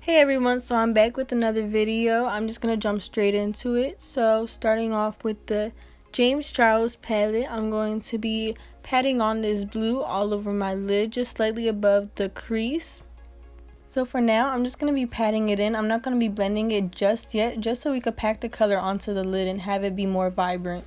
Hey everyone, so I'm back with another video. I'm just going to jump straight into it. So starting off with the James Charles palette, I'm going to be patting on this blue all over my lid, just slightly above the crease. So for now, I'm just going to be patting it in. I'm not going to be blending it just yet, just so we could pack the color onto the lid and have it be more vibrant.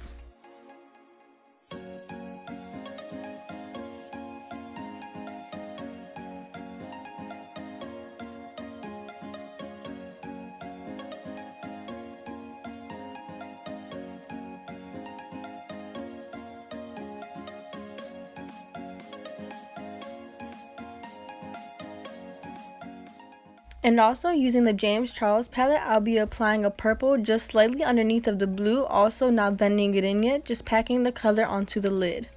And also using the James Charles palette, I'll be applying a purple just slightly underneath of the blue, also not blending it in yet, just packing the color onto the lid.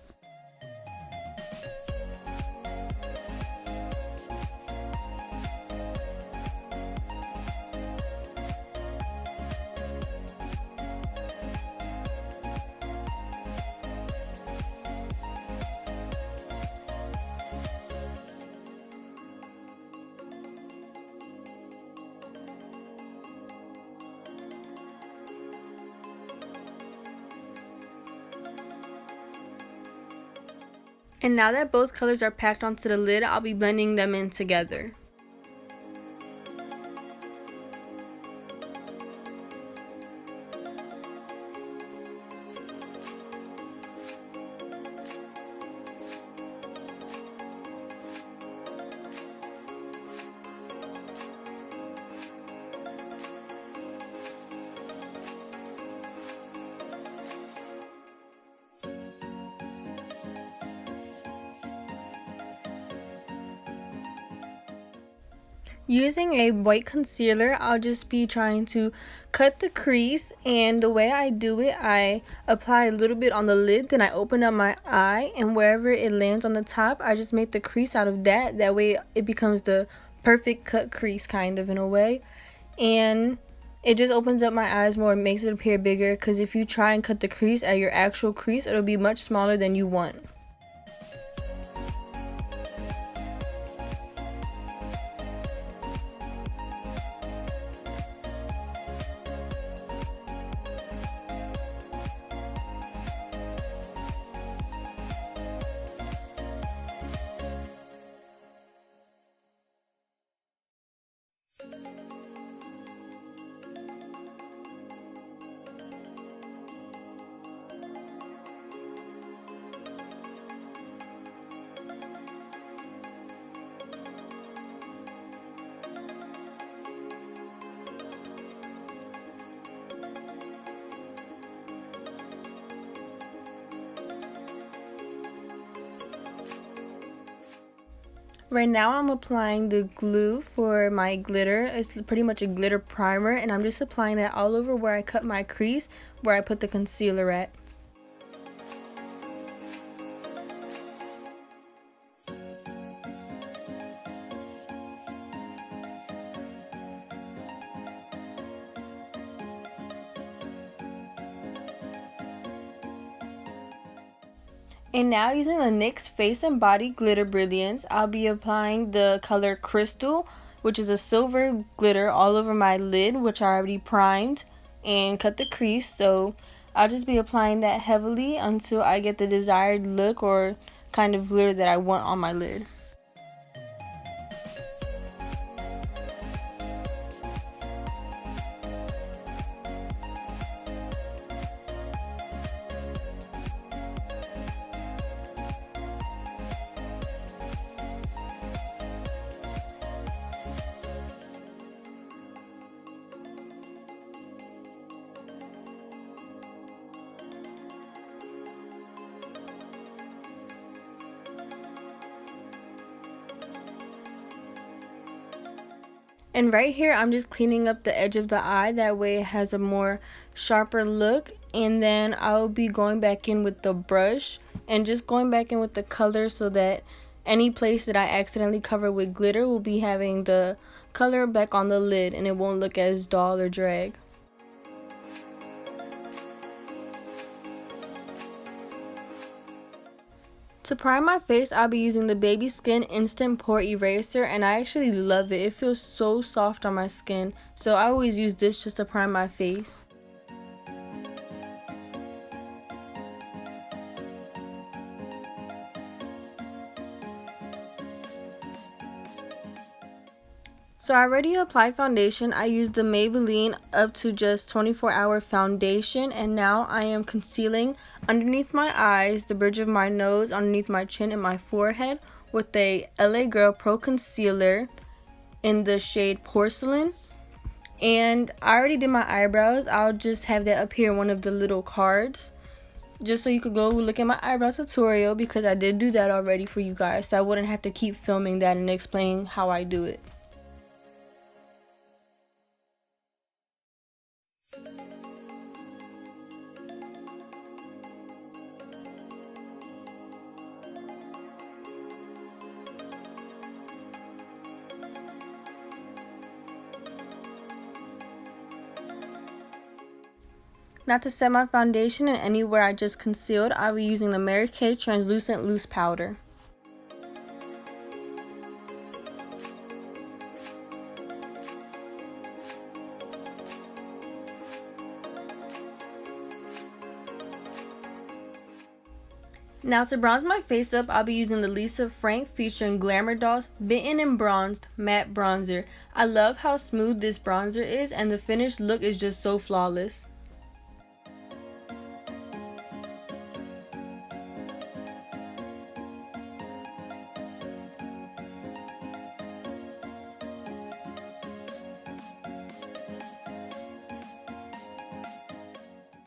And now that both colors are packed onto the lid, I'll be blending them in together. Using a white concealer, I'll just be trying to cut the crease, and the way I do it, I apply a little bit on the lid, then I open up my eye, and wherever it lands on the top, I just make the crease out of that. That way it becomes the perfect cut crease kind of in a way. And it just opens up my eyes more and makes it appear bigger, because if you try and cut the crease at your actual crease, it'll be much smaller than you want. Right now I'm applying the glue for my glitter. It's pretty much a glitter primer, and I'm just applying that all over where I cut my crease, where I put the concealer at. And now using the NYX Face and Body Glitter Brilliance, I'll be applying the color Crystal, which is a silver glitter, all over my lid, which I already primed and cut the crease. So I'll just be applying that heavily until I get the desired look or kind of glitter that I want on my lid. And right here, I'm just cleaning up the edge of the eye. That way it has a more sharper look. And then I'll be going back in with the brush and just going back in with the color so that any place that I accidentally cover with glitter will be having the color back on the lid and it won't look as dull or drag. To prime my face, I'll be using the Baby Skin Instant Pore Eraser, and I actually love it. It feels so soft on my skin, so I always use this just to prime my face. So I already applied foundation. I used the Maybelline Up to Just 24-Hour Foundation, and now I am concealing underneath my eyes, the bridge of my nose, underneath my chin, and my forehead with a LA Girl Pro Concealer in the shade Porcelain. And I already did my eyebrows. I'll just have that up here in one of the little cards, just so you could go look at my eyebrow tutorial, because I did do that already for you guys, so I wouldn't have to keep filming that and explaining how I do it. Now to set my foundation and anywhere I just concealed, I'll be using the Mary Kay Translucent Loose Powder. Now to bronze my face up, I'll be using the Lisa Frank featuring Glamour Dolls Bitten and Bronzed Matte Bronzer. I love how smooth this bronzer is, and the finished look is just so flawless.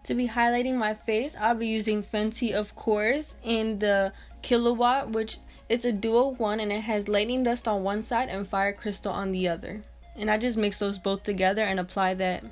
To be highlighting my face, I'll be using Fenty, of course, in the Kilowatt, which it's a duo one, and it has lightning dust on one side and fire crystal on the other. And I just mix those both together and apply that.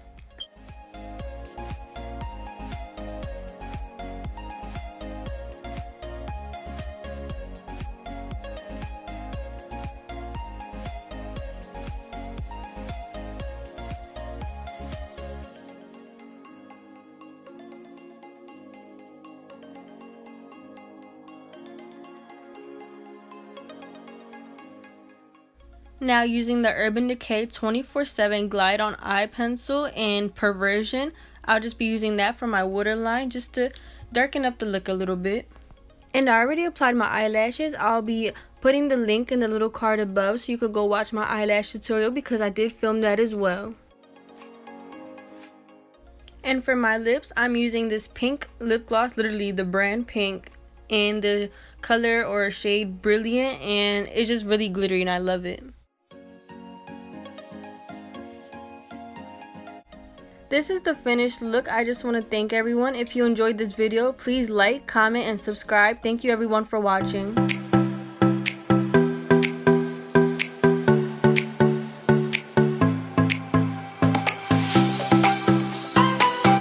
Now using the Urban Decay 24/7 Glide On Eye Pencil in Perversion, I'll just be using that for my waterline just to darken up the look a little bit. And I already applied my eyelashes. I'll be putting the link in the little card above so you could go watch my eyelash tutorial, because I did film that as well. And for my lips, I'm using this pink lip gloss, literally the brand Pink, in the color or shade Brilliant, and it's just really glittery and I love it. This is the finished look. I just want to thank everyone. If you enjoyed this video, please like, comment, and subscribe. Thank you everyone for watching.